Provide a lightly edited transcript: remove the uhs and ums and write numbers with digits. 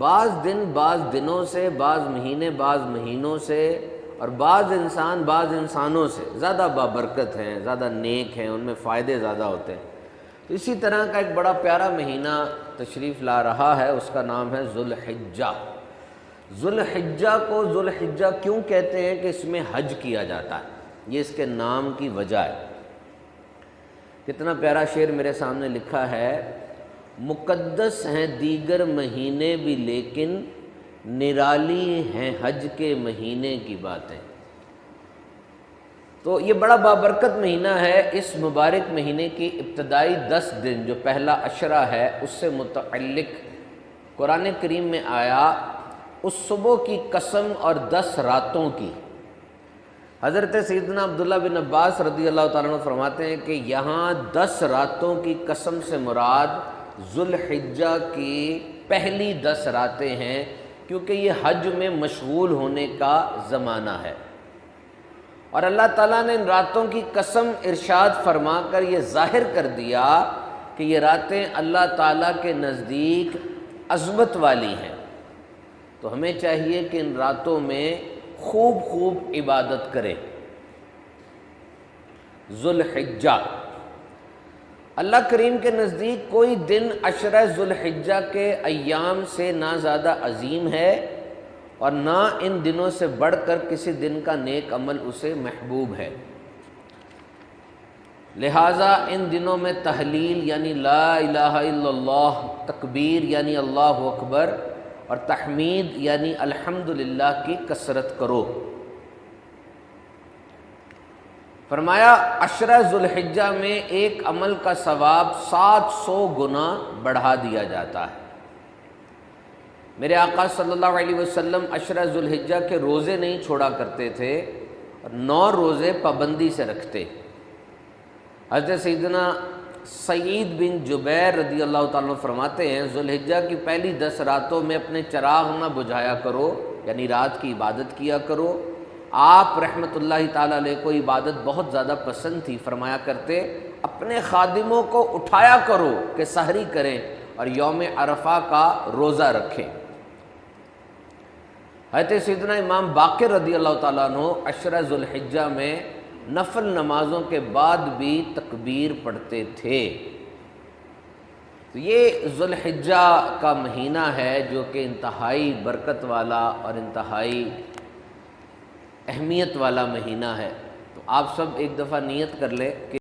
بعض دن بعض دنوں سے، بعض مہینے بعض مہینوں سے، اور بعض انسان بعض انسانوں سے زیادہ بابرکت ہیں، زیادہ نیک ہیں، ان میں فائدے زیادہ ہوتے ہیں۔ تو اسی طرح کا ایک بڑا پیارا مہینہ تشریف لا رہا ہے، اس کا نام ہے ذو الحجہ۔ ذو الحجہ کو ذو الحجہ کیوں کہتے ہیں کہ اس میں حج کیا جاتا ہے، یہ اس کے نام کی وجہ ہے۔ کتنا پیارا شعر میرے سامنے لکھا ہے، مقدس ہیں دیگر مہینے بھی لیکن نرالی ہیں حج کے مہینے کی باتیں۔ تو یہ بڑا بابرکت مہینہ ہے۔ اس مبارک مہینے کی ابتدائی 10 دن جو پہلا عشرہ ہے اس سے متعلق قرآن کریم میں آیا، اس صبح کی قسم اور 10 راتوں کی۔ حضرت سیدنا عبداللہ بن عباس رضی اللہ تعالیٰ عنہ فرماتے ہیں کہ یہاں 10 راتوں کی قسم سے مراد ذو الحجہ کی پہلی 10 راتیں ہیں، کیونکہ یہ حج میں مشغول ہونے کا زمانہ ہے۔ اور اللہ تعالیٰ نے ان راتوں کی قسم ارشاد فرما کر یہ ظاہر کر دیا کہ یہ راتیں اللہ تعالیٰ کے نزدیک عظمت والی ہیں، تو ہمیں چاہیے کہ ان راتوں میں خوب خوب عبادت کریں۔ ذو الحجہ، اللہ کریم کے نزدیک کوئی دن عشرہ ذو الحجہ کے ایام سے نہ زیادہ عظیم ہے اور نہ ان دنوں سے بڑھ کر کسی دن کا نیک عمل اسے محبوب ہے۔ لہٰذا ان دنوں میں تحلیل یعنی لا الہ الا اللہ، تکبیر یعنی اللہ اکبر، اور تحمید یعنی الحمدللہ کی کثرت کرو۔ فرمایا عشرہ ذو الحجہ میں ایک عمل کا ثواب 700 گنا بڑھا دیا جاتا ہے۔ میرے آقا صلی اللہ علیہ وسلم عشرہ ذو الحجہ کے روزے نہیں چھوڑا کرتے تھے اور 9 روزے پابندی سے رکھتے۔ حضرت سیدنا سعید بن جبیر رضی اللہ تعالیٰ عنہ فرماتے ہیں ذو الحجہ کی پہلی 10 راتوں میں اپنے چراغ نہ بجھایا کرو، یعنی رات کی عبادت کیا کرو۔ آپ رحمۃ اللہ تعالیٰ علیہ کو عبادت بہت زیادہ پسند تھی، فرمایا کرتے اپنے خادموں کو اٹھایا کرو کہ سحری کریں اور یوم عرفہ کا روزہ رکھیں۔ حضرت سیدنا امام باقر رضی اللہ تعالیٰ عنہ عشرہ ذو الحجہ میں نفل نمازوں کے بعد بھی تکبیر پڑھتے تھے۔ تو یہ ذو الحجہ کا مہینہ ہے جو کہ انتہائی برکت والا اور انتہائی اہمیت والا مہینہ ہے۔ تو آپ سب ایک دفعہ نیت کر لیں کہ